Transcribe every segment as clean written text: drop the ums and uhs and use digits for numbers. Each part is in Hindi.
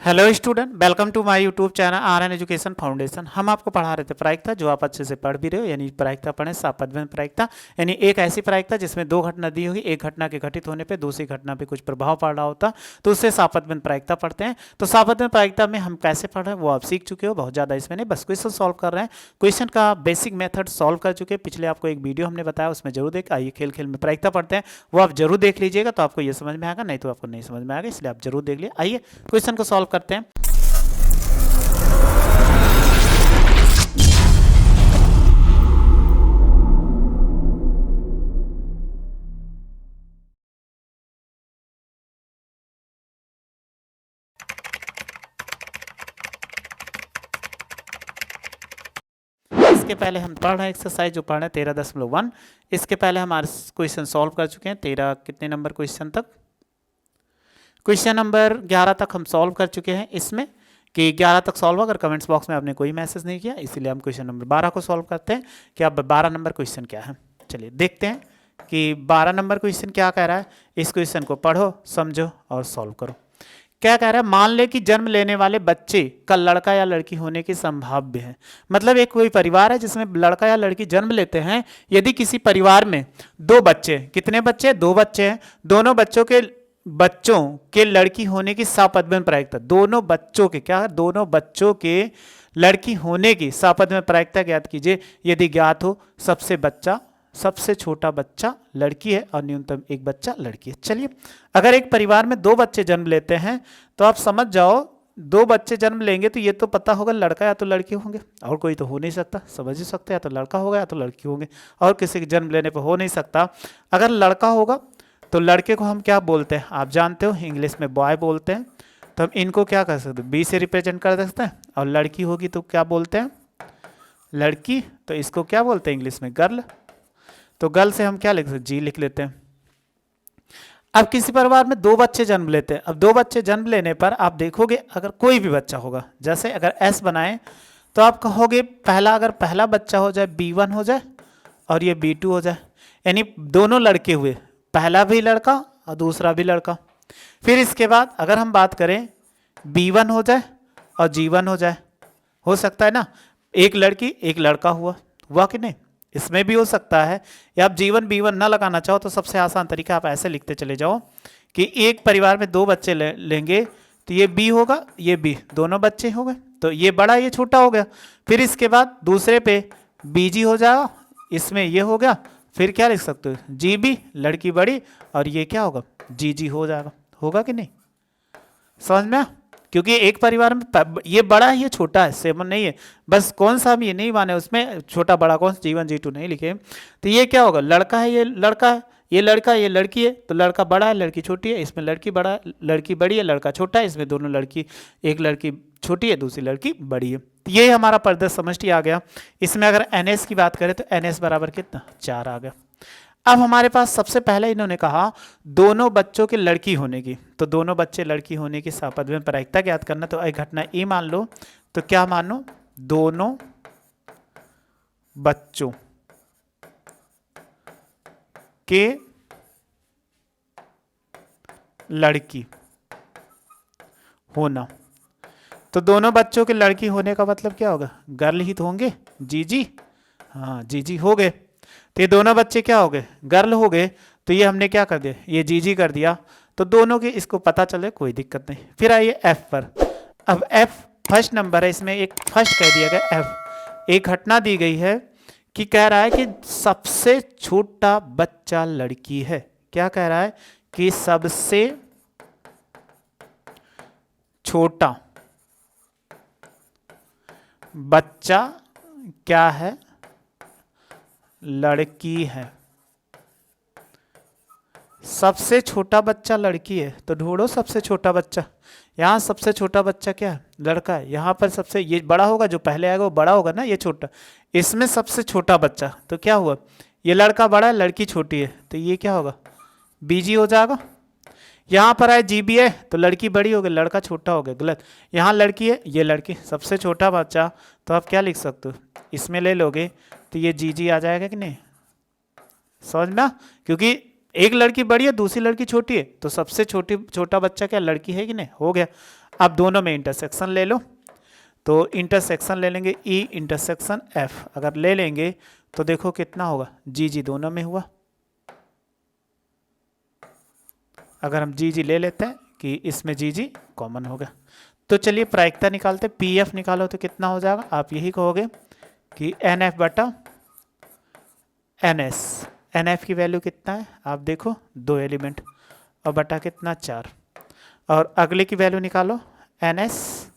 Hello student, welcome to my YouTube channel R N education foundation. हम आपको पढ़ा रहे थे प्रायिकता, जो आप अच्छे से पढ़ भी रहे हो। यानी प्रायिकता पढ़ें, सापध्वनि प्रायिकता, यानी एक ऐसी प्रायिकता जिसमें दो घटना दी होगी, एक घटना के घटित होने पे दूसरी घटना पे कुछ प्रभाव पड़ रहा होता, तो उससे सापध्वनि प्रायिकता पढ़ते हैं। तो सापध्वनि प्रायिकता में हम कैसे पढ़ रहे हैं वो आप सीख चुके हो, बहुत ज़्यादा इसमें नहीं, बस क्वेश्चन सॉल्व कर रहे हैं। क्वेश्चन का बेसिक मेथड सॉल्व कर चुके हैं। पिछले आपको एक वीडियो हमने बताया, उसमें जरूर देख, आइए खेल खेल में प्रायिकता पढ़ते हैं, वो आप जरूर देख लीजिएगा, तो आपको ये समझ में आएगा, नहीं तो आपको नहीं समझ में आएगा, इसलिए आप जरूर देख लीजिए। आइए क्वेश्चन को सॉल्व करते हैं। इसके पहले हम पढ़ रहे हैं एक्सरसाइज, जो पढ़ रहे हैं 13.1। इसके पहले हमारे क्वेश्चन सॉल्व कर चुके हैं 13 कितने नंबर क्वेश्चन तक, क्वेश्चन नंबर 11 तक हम सॉल्व कर चुके हैं। इसमें कि 11 तक सॉल्व, अगर कमेंट्स बॉक्स में आपने कोई मैसेज नहीं किया, इसीलिए हम क्वेश्चन नंबर 12 को सॉल्व करते हैं कि अब 12 नंबर क्वेश्चन क्या है। चलिए देखते हैं कि 12 नंबर क्वेश्चन क्या कह रहा है। इस क्वेश्चन को पढ़ो, समझो और सॉल्व करो। क्या कह रहा है, मान ले कि जन्म लेने वाले बच्चे का लड़का या लड़की होने की संभाव्य है। मतलब एक कोई परिवार है जिसमें लड़का या लड़की जन्म लेते हैं। यदि किसी परिवार में दो बच्चे, कितने बच्चे, दो बच्चे हैं, दोनों बच्चों के लड़की होने की सापध्वनि प्रायिकता, दोनों बच्चों के क्या, दोनों बच्चों के लड़की होने की सापध्वनि प्रायिकता ज्ञात कीजिए। यदि ज्ञात हो, सबसे छोटा बच्चा लड़की है और न्यूनतम एक बच्चा लड़की है। चलिए, अगर एक परिवार में दो बच्चे जन्म लेते हैं तो आप समझ जाओ, दो बच्चे जन्म लेंगे तो ये तो पता होगा लड़का या तो लड़की होंगे, और कोई तो हो नहीं सकता, समझ ही सकते, या तो लड़का होगा या तो लड़की होंगे, और किसी के जन्म लेने पर हो नहीं सकता। अगर लड़का होगा तो लड़के को हम क्या बोलते हैं, आप जानते हो, इंग्लिश में बॉय बोलते हैं। तो हम इनको क्या कर सकते हैं, बी से रिप्रेजेंट कर सकते हैं। और लड़की होगी तो क्या बोलते हैं, लड़की, तो इसको क्या बोलते हैं इंग्लिश में, गर्ल। तो गर्ल से हम क्या लिख सकते, जी लिख लेते हैं। अब किसी परिवार में दो बच्चे जन्म लेते हैं। अब दो बच्चे जन्म लेने पर आप देखोगे, अगर कोई भी बच्चा होगा, जैसे अगर एस बनाए तो आप कहोगे पहला, अगर पहला बच्चा हो जाए B1 हो जाए और ये B2 हो जाए, यानी दोनों लड़के हुए, पहला भी लड़का और दूसरा भी लड़का। फिर इसके बाद अगर हम बात करें B1 हो जाए और G1 हो जाए, हो सकता है ना, एक लड़की एक लड़का हुआ कि नहीं, इसमें भी हो सकता है। या आप G1 B1 ना लगाना चाहो तो सबसे आसान तरीका आप ऐसे लिखते चले जाओ कि एक परिवार में दो बच्चे लेंगे तो ये B होगा, ये B, दोनों बच्चे हो गए, तो ये बड़ा ये छोटा हो गया। फिर इसके बाद दूसरे पे BG हो जाएगा, इसमें ये हो गया। फिर क्या लिख सकते हो, GB, लड़की बड़ी, और ये क्या होगा, GG हो जाएगा। होगा कि नहीं, समझ में? क्योंकि एक परिवार में ये बड़ा है ये छोटा है, सेवन नहीं है, बस कौन सा हम ये नहीं माने उसमें छोटा बड़ा कौन सा, G1 G2 नहीं लिखे। तो ये क्या होगा, लड़का है, ये लड़का है, ये लड़का है, ये लड़की है, तो लड़का बड़ा है, लड़की छोटी है, इसमें लड़की बड़ी है, लड़का छोटा है, इसमें दोनों लड़की, एक लड़की छोटी है, दूसरी लड़की बड़ी है। तो ये हमारा परिदृश्य समष्टि आ गया। इसमें अगर NS की बात करें तो NS बराबर कितना, 4 आ गया। अब हमारे पास सबसे पहले इन्होंने कहा दोनों बच्चों के लड़की होने की, तो दोनों बच्चे लड़की होने की सापध्वनि प्रायिकता ज्ञात करना। तो एक घटना E मान लो, तो क्या मानो, दोनों बच्चों के लड़की होना। तो दोनों बच्चों के लड़की होने का मतलब क्या होगा, गर्ल ही तो होंगे, जीजी, हाँ जीजी हो गए। तो ये दोनों बच्चे क्या हो गए, गर्ल हो गए। तो ये हमने क्या कर दिया, ये जीजी कर दिया, तो दोनों के इसको पता चले, कोई दिक्कत नहीं। फिर आइए F पर। अब F फर्स्ट नंबर है, इसमें एक फर्स्ट कह दिया गया F। एक घटना दी गई है कि कह रहा है कि सबसे छोटा बच्चा लड़की है। क्या कह रहा है कि सबसे छोटा बच्चा क्या है, लड़की है। सबसे छोटा बच्चा लड़की है, तो ढूंढो सबसे छोटा बच्चा। यहाँ सबसे छोटा बच्चा क्या है, लड़का है। यहाँ पर सबसे, ये बड़ा होगा, जो पहले आएगा वो बड़ा होगा ना, ये छोटा। इसमें सबसे छोटा बच्चा, तो क्या हुआ, ये लड़का बड़ा है, लड़की छोटी है, तो ये क्या होगा, BG हो जाएगा। यहाँ पर आए GB है, तो लड़की बड़ी हो गई, लड़का छोटा हो गया, गलत। यहाँ लड़की है, ये लड़की, सबसे छोटा बच्चा, तो आप क्या लिख सकते हो, इसमें ले लोगे तो ये GG आ जाएगा कि नहीं, समझ में? क्योंकि एक लड़की बड़ी है, दूसरी लड़की छोटी है, तो सबसे छोटा बच्चा क्या, लड़की है कि नहीं, हो गया। अब दोनों में इंटरसेक्शन ले लो, तो इंटरसेक्शन ले लेंगे ई इंटरसेक्शन एफ, अगर ले लेंगे तो देखो कितना होगा, जी जी दोनों में हुआ। अगर हम जी जी ले लेते हैं कि इसमें जी जी कॉमन होगा, तो चलिए प्रायिकता निकालते, पी एफ निकालो तो कितना हो जाएगा, आप यही कहोगे कि एन एफ बटा एन एस। एन एफ की वैल्यू कितना है, आप देखो 2 एलिमेंट और बटा कितना 4, और अगले की वैल्यू निकालो N S,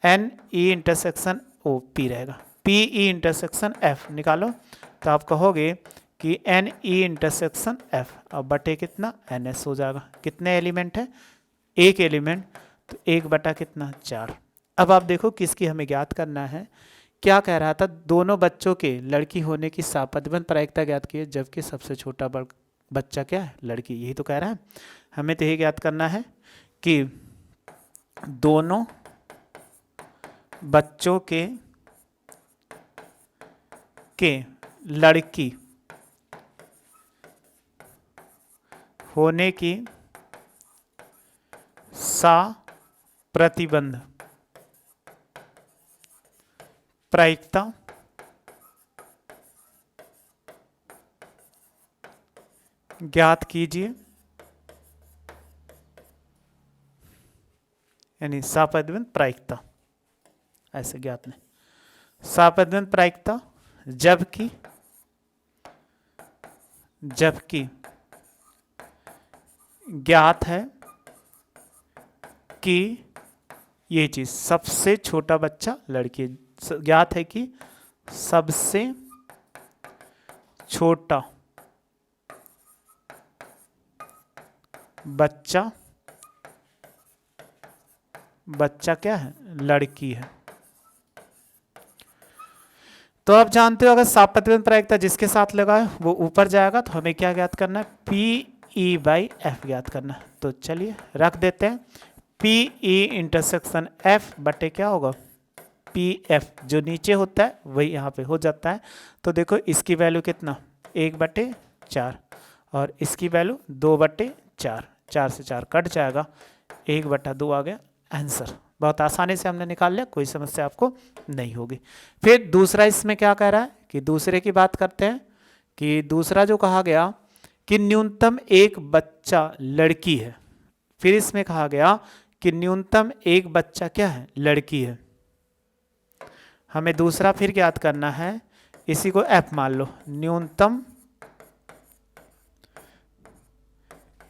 N E intersection O P रहेगा, पी ई इंटरसेक्शन एफ निकालो तो आप कहोगे कि एन ई इंटरसेक्शन एफ और बटे कितना एन एस हो जाएगा। कितने एलिमेंट है, एक एलिमेंट, तो 1 बटा कितना 4। अब आप देखो किसकी हमें ज्ञात करना है, क्या कह रहा था, दोनों बच्चों के लड़की होने की सापत्यबंध प्रायिकता ज्ञात की है, जबकि सबसे छोटा बच्चा क्या है, लड़की, यही तो कह रहा है। हमें तो यही ज्ञात करना है कि दोनों बच्चों के लड़की होने की साप्रतिबंध प्रायिकता ज्ञात कीजिए, यानी साप्रतिबंध प्रायिकता, ऐसे ज्ञात नहीं, साप्रतिबंध प्रायिकता जबकि ज्ञात है कि ये चीज सबसे छोटा बच्चा लड़की, ज्ञात है कि सबसे छोटा बच्चा क्या है, लड़की है। तो आप जानते हो अगर सापत्यबंध प्रायिकता जिसके साथ लगा है वो ऊपर जाएगा, तो हमें क्या ज्ञात करना है, पी ई बाई एफ ज्ञात करना है। तो चलिए रख देते हैं, पी ई इंटरसेक्शन एफ बटे क्या होगा, पी एफ, जो नीचे होता है वही यहाँ पे हो जाता है। तो देखो इसकी वैल्यू कितना, 1/4 और इसकी वैल्यू 2/4, 4 से 4 कट जाएगा, 1/2 आ गया आंसर। बहुत आसानी से हमने निकाल लिया, कोई समस्या आपको नहीं होगी। फिर दूसरा इसमें क्या कह रहा है कि दूसरे की बात करते हैं, कि दूसरा जो कहा गया कि न्यूनतम एक बच्चा लड़की है, फिर इसमें कहा गया कि न्यूनतम एक बच्चा क्या है, लड़की है। हमें दूसरा फिर ज्ञात करना है, इसी को एफ मान लो, न्यूनतम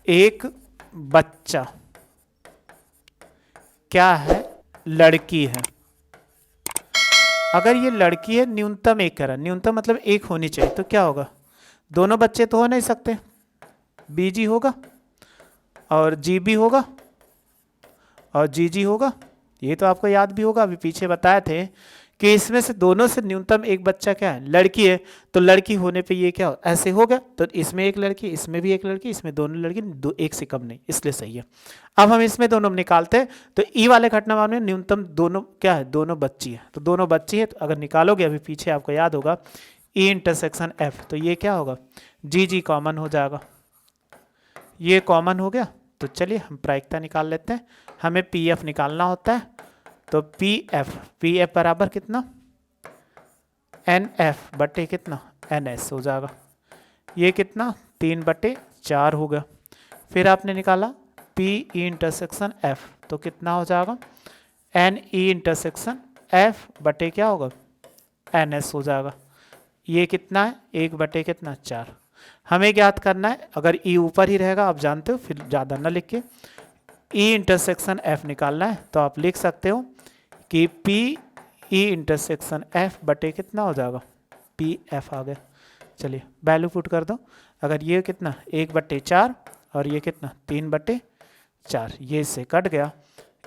एक बच्चा क्या है, लड़की है। अगर ये लड़की है, न्यूनतम एक कह रहा, न्यूनतम मतलब एक होनी चाहिए, तो क्या होगा, दोनों बच्चे तो हो नहीं सकते, बीजी होगा और जीबी होगा और जीजी होगा। ये तो आपको याद भी होगा, अभी पीछे बताए थे कि इसमें से दोनों से न्यूनतम एक बच्चा क्या है, लड़की है। तो लड़की होने पे ये क्या हो, ऐसे हो गया, तो इसमें एक लड़की, इसमें भी एक लड़की, इसमें दोनों लड़की, एक से कम नहीं, इसलिए सही है। अब हम इसमें दोनों निकालते हैं, तो ई वाले घटनाक्रम में न्यूनतम दोनों क्या है, दोनों बच्ची है, तो दोनों बच्ची है, तो अगर निकालोगे, अभी पीछे आपको याद होगा ई इंटरसेक्शन एफ, तो ये क्या होगा, जी जी कॉमन हो जाएगा, ये कॉमन हो गया। तो चलिए हम प्रायिकता निकाल लेते हैं, हमें पी एफ निकालना होता है, तो पी एफ बराबर कितना, एन एफ बटे कितना एन एस हो जाएगा, ये कितना 3/4 होगा। फिर आपने निकाला पी ई इंटरसेक्शन एफ, तो कितना हो जाएगा, एन ई इंटरसेक्शन एफ बटे क्या होगा, एन एस हो जाएगा। ये कितना है, 1/4। हमें ज्ञात करना है, अगर ई ऊपर ही रहेगा आप जानते हो, फिर ज़्यादा ना लिख के ई इंटरसेक्शन एफ निकालना है, तो आप लिख सकते हो कि पी ई इंटरसेक्शन एफ बटे कितना हो जाएगा, पी एफ आ गया। चलिए वैल्यू पुट कर दो, अगर ये कितना 1/4 और ये कितना 3/4, ये इससे कट गया,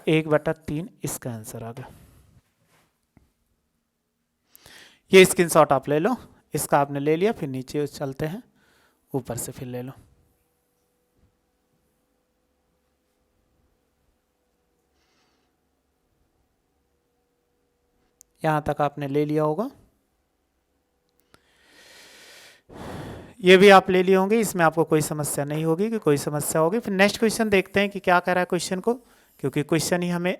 1/3 इसका आंसर आ गया। ये स्क्रीनशॉट आप ले लो, इसका आपने ले लिया, फिर नीचे चलते हैं, ऊपर से फिर ले लो। यहां तक आपने ले लिया होगा, ये भी आप ले लिए होंगे, इसमें आपको कोई समस्या नहीं होगी कि कोई समस्या होगी। फिर नेक्स्ट क्वेश्चन देखते हैं कि क्या कह रहा है क्वेश्चन को, क्योंकि क्वेश्चन ही हमें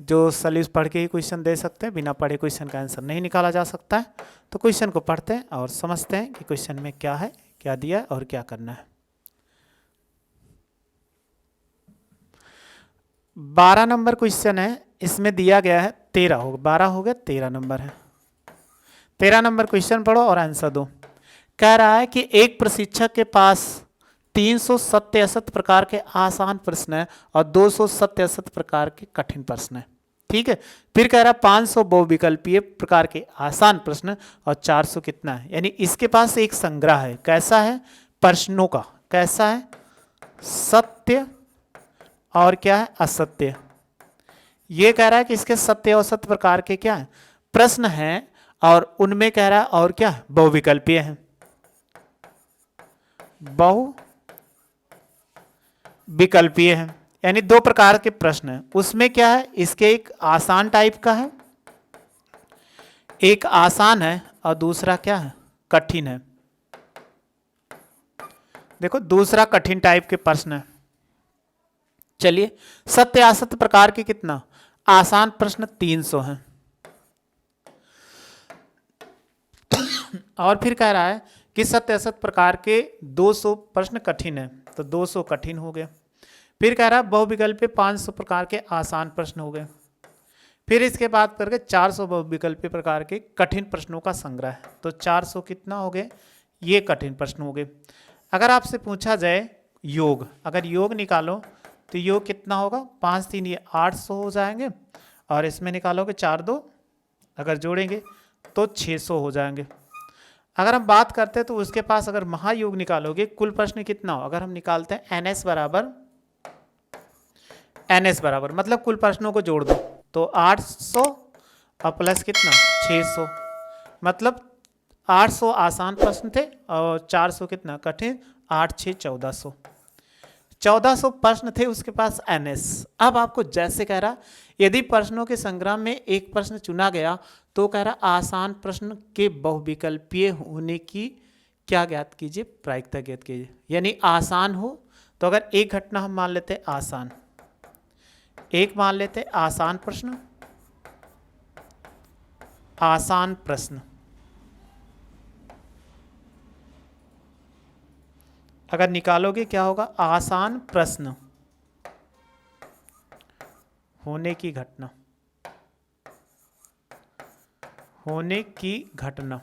जो सॉल्यूशन पढ़ के ही क्वेश्चन दे सकते हैं, बिना पढ़े क्वेश्चन का आंसर नहीं निकाला जा सकता है। तो क्वेश्चन को पढ़ते हैं और समझते हैं कि क्वेश्चन में क्या है, क्या दिया है और क्या करना है। 12 नंबर क्वेश्चन है, इसमें दिया गया है 13 हो 12 हो गया 13 नंबर है। 13 नंबर क्वेश्चन पढ़ो और आंसर दो। कह रहा है कि एक प्रशिक्षक के पास 367 प्रकार के आसान प्रश्न है और 267 प्रकार के कठिन प्रश्न है। ठीक है, फिर कह रहा है 500 बहुविकल्पीय प्रकार के आसान प्रश्न और 400 कितना है, यानी इसके पास एक संग्रह है। कैसा है? प्रश्नों का। कैसा है? सत्य और क्या है? असत्य। ये कह रहा है कि इसके सत्य और असत्य प्रकार के क्या है? प्रश्न हैं, और उनमें कह रहा है और क्या है? बहुविकल्पीय है। बहुविकल्पीय है, यानी 2 प्रकार के प्रश्न हैं। उसमें क्या है? इसके एक आसान टाइप का है, एक आसान है और दूसरा क्या है? कठिन है। देखो दूसरा कठिन टाइप के प्रश्न है। चलिए, सत्य असत्य प्रकार के कितना? आसान प्रश्न 300 हैं। और फिर कह रहा है कि सत्य असत्य प्रकार के 200 प्रश्न कठिन है, तो 200 कठिन हो गए। फिर कह रहा है बहुविकल्पीय 500 प्रकार के आसान प्रश्न हो गए। फिर इसके बाद करके 400 बहुविकल्पीय प्रकार के कठिन प्रश्नों का संग्रह है, तो 400 कितना हो गए? ये कठिन प्रश्न हो गए। अगर आपसे पूछा जाए योग, अगर योग निकालो तो योग कितना होगा? 5 3 ये 800 हो जाएंगे, और इसमें निकालोगे 4 2 अगर जोड़ेंगे तो 600 हो जाएंगे। अगर हम बात करते हैं तो उसके पास अगर महायोग निकालोगे कुल प्रश्न कितना हो? अगर हम निकालते हैं NS बराबर मतलब कुल प्रश्नों को जोड़ दो तो 800 और प्लस कितना? 600, मतलब 800 आसान प्रश्न थे और 400 कितना? कठिन। 8 6 1400, 1400 प्रश्न थे उसके पास NS। अब आपको जैसे कह रहा, यदि प्रश्नों के संग्रह में एक प्रश्न चुना गया तो कह रहा आसान प्रश्न के बहुविकल्पीय होने की क्या ज्ञात कीजिए? प्रायिकता ज्ञात कीजिए। यानी आसान हो तो अगर एक घटना हम मान लेते आसान, एक मान लेते आसान प्रश्न, आसान प्रश्न अगर निकालोगे क्या होगा? आसान प्रश्न होने की घटना, होने की घटना।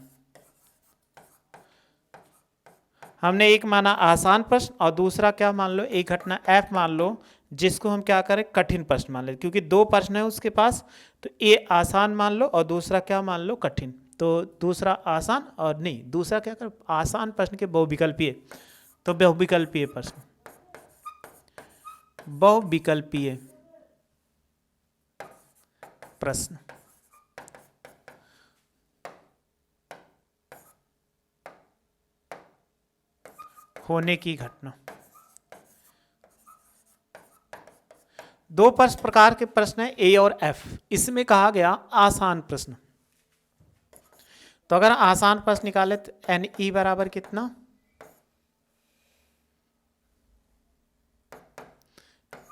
हमने एक माना आसान प्रश्न और दूसरा क्या मान लो? एक घटना F मान लो, जिसको हम क्या करें? कठिन प्रश्न मान ले, क्योंकि 2 प्रश्न है उसके पास, तो ये आसान मान लो और दूसरा क्या मान लो? कठिन। तो दूसरा आसान और नहीं, दूसरा क्या कर? आसान प्रश्न के बहुविकल्पीय, तो बहुविकल्पीय प्रश्न, बहुविकल्पीय प्रश्न होने की घटना। 2 प्रकार के प्रश्न है A और F। इसमें कहा गया आसान प्रश्न, तो अगर आसान प्रश्न निकाले तो NE बराबर कितना?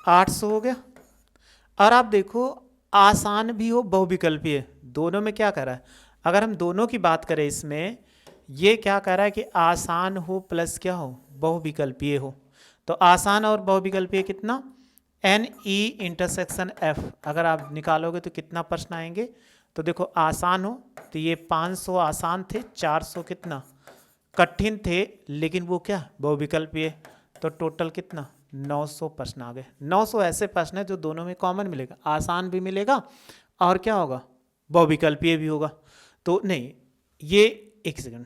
800 हो गया। और आप देखो आसान भी हो बहुविकल्पीय, दोनों में क्या कर रहा है? अगर हम दोनों की बात करें इसमें, ये क्या कह रहा है कि आसान हो प्लस क्या हो? बहुविकल्पीय हो। तो आसान और बहुविकल्पीय कितना? NE इंटरसेक्शन F अगर आप निकालोगे तो कितना प्रश्न आएंगे? तो देखो आसान हो तो ये 500 आसान थे, 400 कितना? कठिन थे, लेकिन वो क्या? बहुविकल्पीय। तो टोटल कितना? 900 प्रश्न आ गए। 900 ऐसे प्रश्न है जो दोनों में कॉमन मिलेगा, आसान भी मिलेगा और क्या होगा? बहुविकल्पीय भी होगा। तो नहीं, ये एक सेकंड,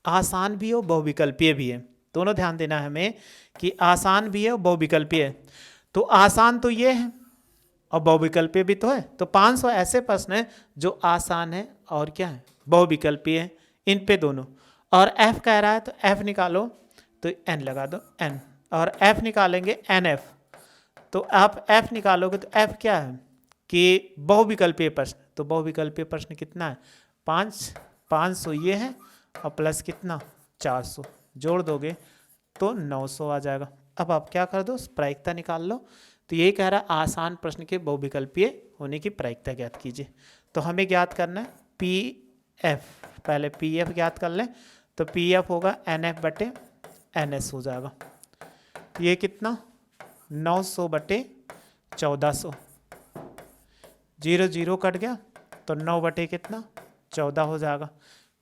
आसान भी हो बहुविकल्पीय भी है, दोनों ध्यान देना है हमें कि आसान भी है और बहुविकल्पीय है। तो आसान तो ये है और बहुविकल्पीय भी तो है, तो 500 ऐसे प्रश्न हैं जो आसान है और क्या है? बहुविकल्पीय है, इन पे दोनों। और F कह रहा है तो F निकालो, तो N लगा दो N, और F निकालेंगे NF। तो आप F निकालोगे तो F क्या है कि बहुविकल्पीय प्रश्न, तो बहुविकल्पीय प्रश्न कितना है? 500 ये है और प्लस कितना? 400 जोड़ दोगे तो 900 आ जाएगा। अब आप क्या कर दो? प्रायिकता निकाल लो, तो ये कह रहा है आसान प्रश्न के बहुविकल्पीय होने की प्रायिकता ज्ञात कीजिए। तो हमें ज्ञात करना है पी एफ, पहले पी एफ ज्ञात कर लें। तो पी एफ होगा एन एफ बटे एन एस हो जाएगा। तो ये कितना 900 बटे 1400, 0 0 कट गया तो 9 बटे कितना 14 हो जाएगा।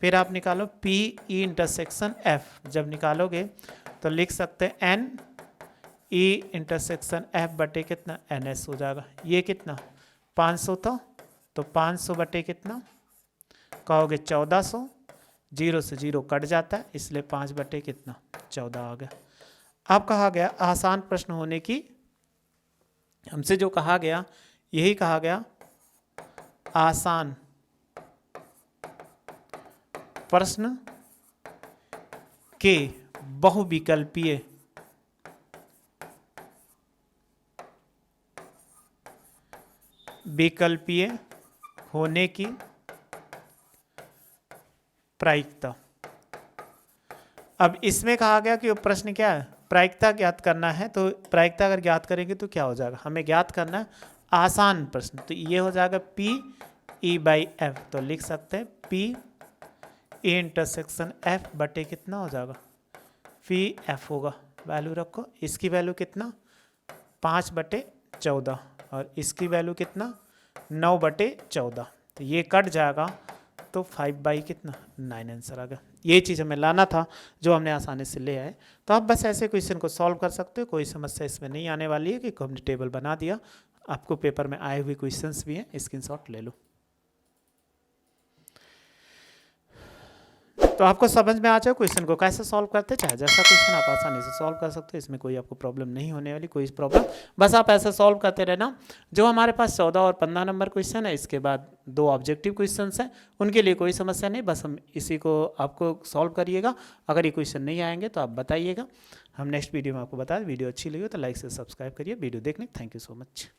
फिर आप निकालो पी ई इंटरसेक्शन एफ, जब निकालोगे तो लिख सकते हैं एन ई इंटरसेक्शन एफ बटे कितना एन एस हो जाएगा। ये कितना 500 था, तो 500 बटे कितना कहोगे 1400, 0 से 0 कट जाता है इसलिए 5 बटे कितना 14 आ गया। अब कहा गया आसान प्रश्न होने की, हमसे जो कहा गया यही कहा गया आसान प्रश्न के बहुविकल्पीय होने की प्रायिकता। अब इसमें कहा गया कि वो प्रश्न क्या है, प्रायिकता ज्ञात करना है। तो प्रायिकता अगर ज्ञात करेंगे तो क्या हो जाएगा, हमें ज्ञात करना है आसान प्रश्न। तो ये हो जाएगा पी ई बाई एफ, तो लिख सकते हैं पी ई इंटरसेक्शन एफ बटे कितना हो जाएगा पी एफ होगा। वैल्यू रखो, इसकी वैल्यू कितना 5 बटे 14 और इसकी वैल्यू कितना 9 बटे 14। तो ये कट जाएगा तो 5 बाई कितना 9 आंसर आ गया। ये चीज़ हमें लाना था जो हमने आसानी से ले आए। तो आप बस ऐसे क्वेश्चन को सॉल्व कर सकते हो, कोई समस्या इसमें नहीं आने वाली है कि हमने टेबल बना दिया। आपको पेपर में आए हुए क्वेश्चंस भी हैं, स्क्रीनशॉट ले लो। तो आपको समझ में आ जाए क्वेश्चन को कैसे सॉल्व करते हैं, चाहे जैसा क्वेश्चन आप आसानी से सॉल्व कर सकते हो, इसमें कोई आपको प्रॉब्लम नहीं होने वाली, कोई प्रॉब्लम। बस आप ऐसे सॉल्व करते रहना। जो हमारे पास 14 और 15 नंबर क्वेश्चन है, इसके बाद 2 ऑब्जेक्टिव क्वेश्चंस हैं, उनके लिए कोई समस्या नहीं, बस हम इसी को आपको सॉल्व करिएगा। अगर ये क्वेश्चन नहीं आएंगे तो आप बताइएगा, हम नेक्स्ट वीडियो में आपको बता दें। वीडियो अच्छी लगी हो तो लाइक से सब्सक्राइब करिए। वीडियो देखने थैंक यू सो मच।